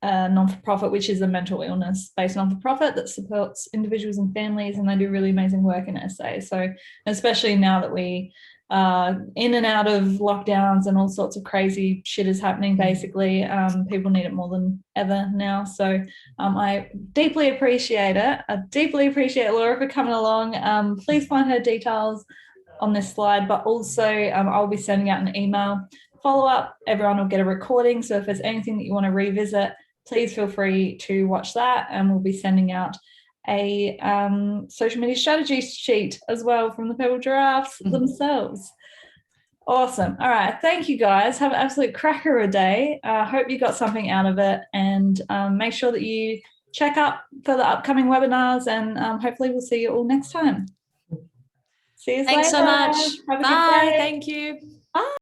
non-for-profit, which is a mental illness-based non-for-profit that supports individuals and families, and they do really amazing work in SA. So especially now that we in and out of lockdowns and all sorts of crazy shit is happening, basically, people need it more than ever now. So I deeply appreciate it. I deeply appreciate Laura for coming along. Please find her details on this slide, but also I'll be sending out an email follow-up. Everyone will get a recording. So if there's anything that you want to revisit, please feel free to watch that, and we'll be sending out a social media strategy sheet as well from the Purple Giraffes themselves. Awesome. All right. Thank you, guys. Have an absolute cracker of a day. Hope you got something out of it, and make sure that you check up for the upcoming webinars, and hopefully we'll see you all next time. See you later. Thanks so much. Have a Bye. good day. Thank you. Bye.